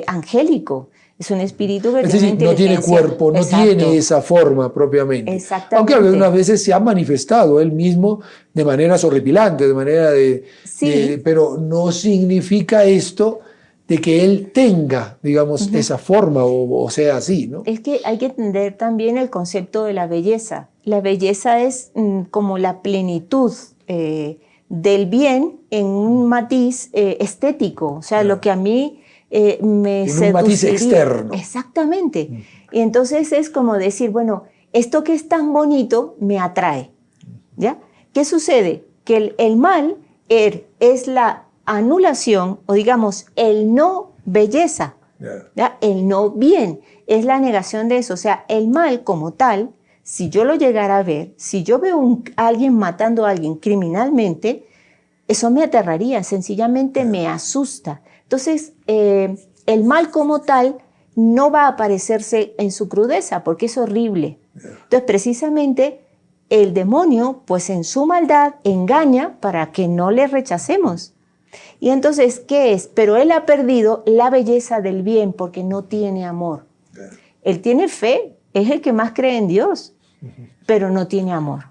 angélico. Es un espíritu que Es tiene decir, no tiene inteligencia. cuerpo, no Exacto. tiene esa forma propiamente. Exactamente. Aunque algunas veces se ha manifestado él mismo de maneras horripilantes, de manera Sí. pero no significa esto de que él tenga, digamos, esa forma o sea así, ¿no? Es que hay que entender también el concepto de la belleza. La belleza es como la plenitud del bien en un matiz estético. O sea, lo que a mí me En un matiz seduciría. externo. Exactamente. Y entonces es como decir, bueno, esto que es tan bonito me atrae. ¿Ya? ¿Qué sucede? Que el mal es la anulación o digamos el no belleza, ¿ya? El no bien, es la negación de eso. O sea, el mal como tal, si yo lo llegara a ver, si yo veo a alguien matando a alguien criminalmente, eso me aterraría, sencillamente me asusta. Entonces, el mal como tal no va a aparecerse en su crudeza porque es horrible. Entonces, precisamente, el demonio, pues en su maldad, engaña para que no le rechacemos. Y entonces, ¿qué es? Pero él ha perdido la belleza del bien porque no tiene amor. Él tiene fe, es el que más cree en Dios, pero no tiene amor.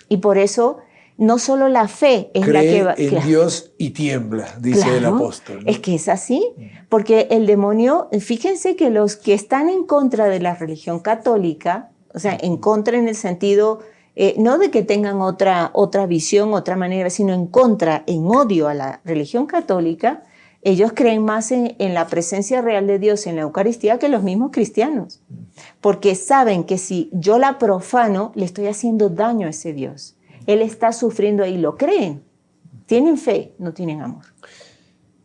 Y por eso, no solo la fe es la que va... Cree en Dios y tiembla, dice el apóstol, ¿no? Es que es así, porque el demonio, fíjense que los que están en contra de la religión católica, o sea, en contra en el sentido... no de que tengan otra visión, otra manera, sino en contra, en odio a la religión católica, ellos creen más en la presencia real de Dios en la Eucaristía que los mismos cristianos. Porque saben que si yo la profano, le estoy haciendo daño a ese Dios. Él está sufriendo ahí, lo creen. Tienen fe, no tienen amor.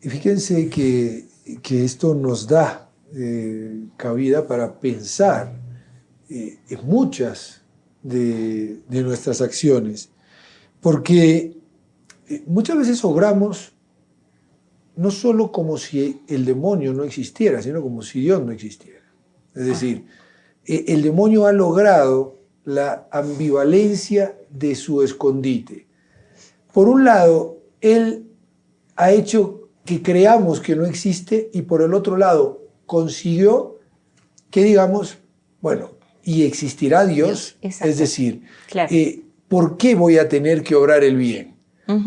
Y fíjense que esto nos da cabida para pensar en muchas de nuestras acciones, porque muchas veces obramos no solo como si el demonio no existiera, sino como si Dios no existiera. Es decir, el demonio ha logrado la ambivalencia de su escondite. Por un lado, él ha hecho que creamos que no existe y por el otro lado consiguió que digamos, bueno, y existirá Dios, es decir, claro. ¿Por qué voy a tener que obrar el bien?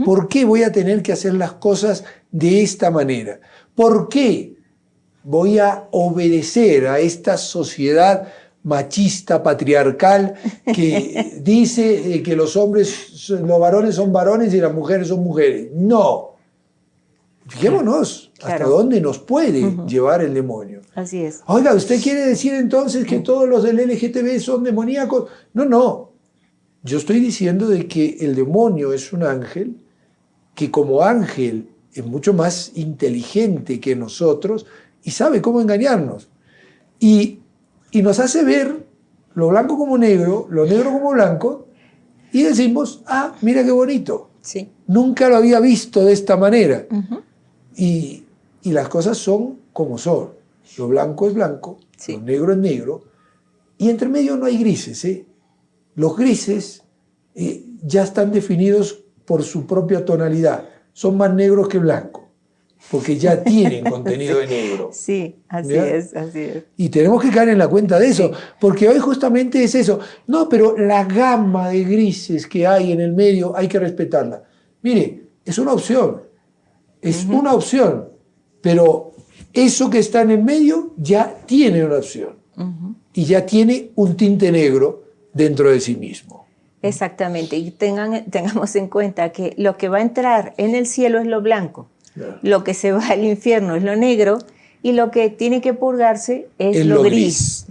¿Por qué voy a tener que hacer las cosas de esta manera? ¿Por qué voy a obedecer a esta sociedad machista, patriarcal, que dice que los varones son varones y las mujeres son mujeres? No. Fijémonos hasta dónde nos puede llevar el demonio. Así es. Oiga, ¿usted quiere decir entonces que todos los del LGTB son demoníacos? No, no. Yo estoy diciendo de que el demonio es un ángel que como ángel es mucho más inteligente que nosotros y sabe cómo engañarnos. Y nos hace ver lo blanco como negro, lo negro como blanco, y decimos, ah, mira qué bonito. Sí. Nunca lo había visto de esta manera. Y las cosas son como son. Lo blanco es blanco, lo negro es negro, y entre medio no hay grises. Los grises ya están definidos por su propia tonalidad. Son más negros que blancos, porque ya tienen contenido de negro. Sí, así ¿Ya? es, así es. Y tenemos que caer en la cuenta de eso, porque hoy justamente es eso. No, pero la gama de grises que hay en el medio hay que respetarla. Mire, es una opción, una opción, pero eso que está en el medio ya tiene una opción y ya tiene un tinte negro dentro de sí mismo. Exactamente, y tengamos en cuenta que lo que va a entrar en el cielo es lo blanco, lo que se va al infierno es lo negro, y lo que tiene que purgarse es lo lo gris.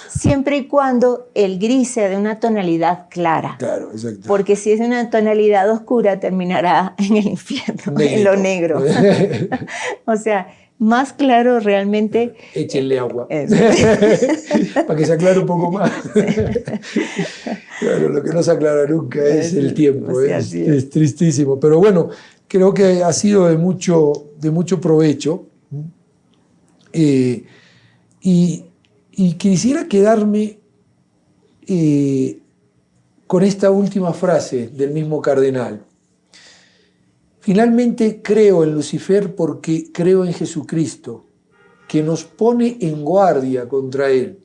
Siempre y cuando el gris sea de una tonalidad clara. Claro, exacto. Porque si es de una tonalidad oscura, terminará en el infierno, en lo negro. O sea, más claro realmente. Échenle agua para que se aclare un poco más. Claro, lo que no se aclara nunca es el tiempo. O sea, es tristísimo. Pero bueno, creo que ha sido de mucho provecho. Y quisiera quedarme con esta última frase del mismo cardenal. Finalmente creo en Lucifer porque creo en Jesucristo, que nos pone en guardia contra él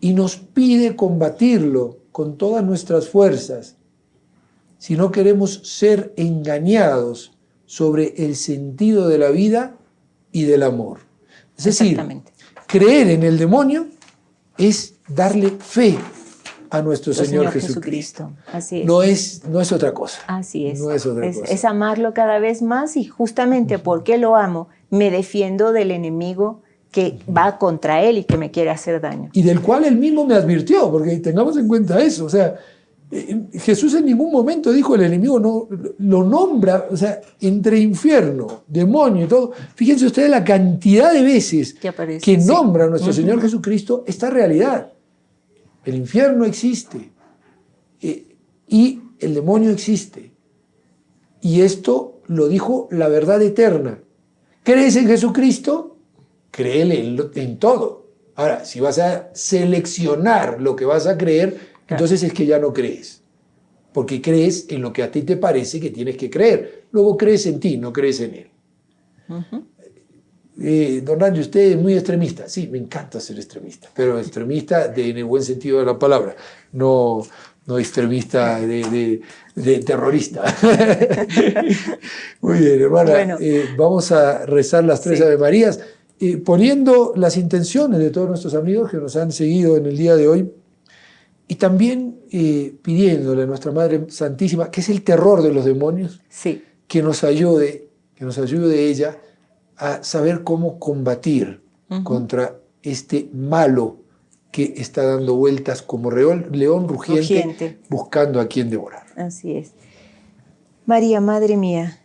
y nos pide combatirlo con todas nuestras fuerzas si no queremos ser engañados sobre el sentido de la vida y del amor. Es decir, creer en el demonio es darle fe a nuestro Señor Jesucristo. Así es. No es otra cosa. Así es. No es otra cosa. Es amarlo cada vez más y justamente porque lo amo, me defiendo del enemigo que va contra él y que me quiere hacer daño. Y del cual él mismo me advirtió, porque tengamos en cuenta eso. O sea, Jesús en ningún momento dijo el enemigo, no lo nombra, o sea, entre infierno, demonio y todo. Fíjense ustedes la cantidad de veces que nombra a nuestro Señor Jesucristo esta realidad. El infierno existe y el demonio existe. Y esto lo dijo la verdad eterna. ¿Crees en Jesucristo? Créele en todo. Ahora, si vas a seleccionar lo que vas a creer, entonces es que ya no crees. Porque crees en lo que a ti te parece que tienes que creer. Luego crees en ti, no crees en él. Don Randy, usted es muy extremista. Sí, me encanta ser extremista, pero extremista en el buen sentido de la palabra, no extremista de terrorista. Muy bien, hermana. Bueno. Vamos a rezar las 3 Ave Marías, poniendo las intenciones de todos nuestros amigos que nos han seguido en el día de hoy y también pidiéndole a nuestra Madre Santísima, que es el terror de los demonios, que nos ayude ella a saber cómo combatir contra este malo que está dando vueltas como león rugiente buscando a quien devorar. Así es. María, Madre mía,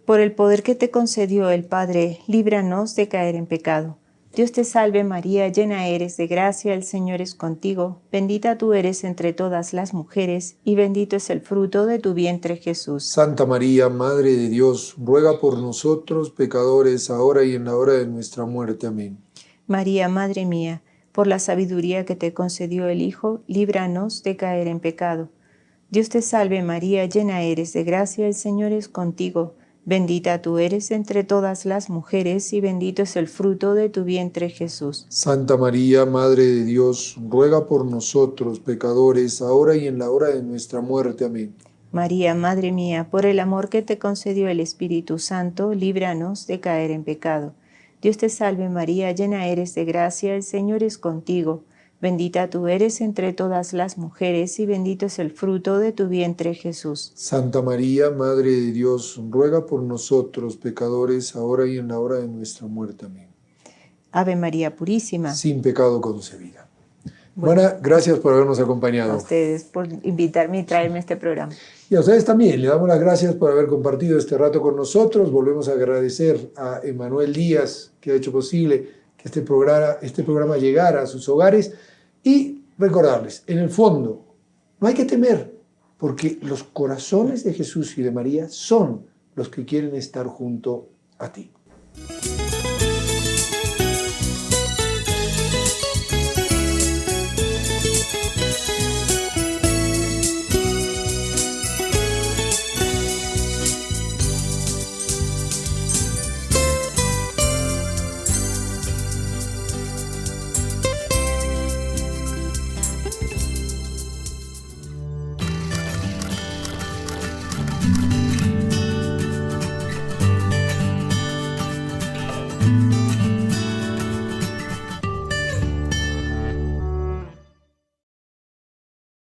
por el poder que te concedió el Padre, líbranos de caer en pecado. Dios te salve María, llena eres de gracia, el Señor es contigo, bendita tú eres entre todas las mujeres, y bendito es el fruto de tu vientre Jesús. Santa María, Madre de Dios, ruega por nosotros pecadores, ahora y en la hora de nuestra muerte. Amén. María, Madre mía, por la sabiduría que te concedió el Hijo, líbranos de caer en pecado. Dios te salve María, llena eres de gracia, el Señor es contigo. Bendita tú eres entre todas las mujeres y bendito es el fruto de tu vientre Jesús. Santa María, Madre de Dios, ruega por nosotros pecadores, ahora y en la hora de nuestra muerte. Amén. María, Madre mía, por el amor que te concedió el Espíritu Santo, líbranos de caer en pecado. Dios te salve María, llena eres de gracia, el Señor es contigo. Bendita tú eres entre todas las mujeres y bendito es el fruto de tu vientre Jesús. Santa María, Madre de Dios, ruega por nosotros pecadores, ahora y en la hora de nuestra muerte. Amén. Ave María Purísima. Sin pecado concebida. Bueno, gracias por habernos acompañado. A ustedes por invitarme y traerme a este programa. Y a ustedes también, le damos las gracias por haber compartido este rato con nosotros. Volvemos a agradecer a Emanuel Díaz, que ha hecho posible que este programa llegara a sus hogares. Y recordarles, en el fondo, no hay que temer, porque los corazones de Jesús y de María son los que quieren estar junto a ti.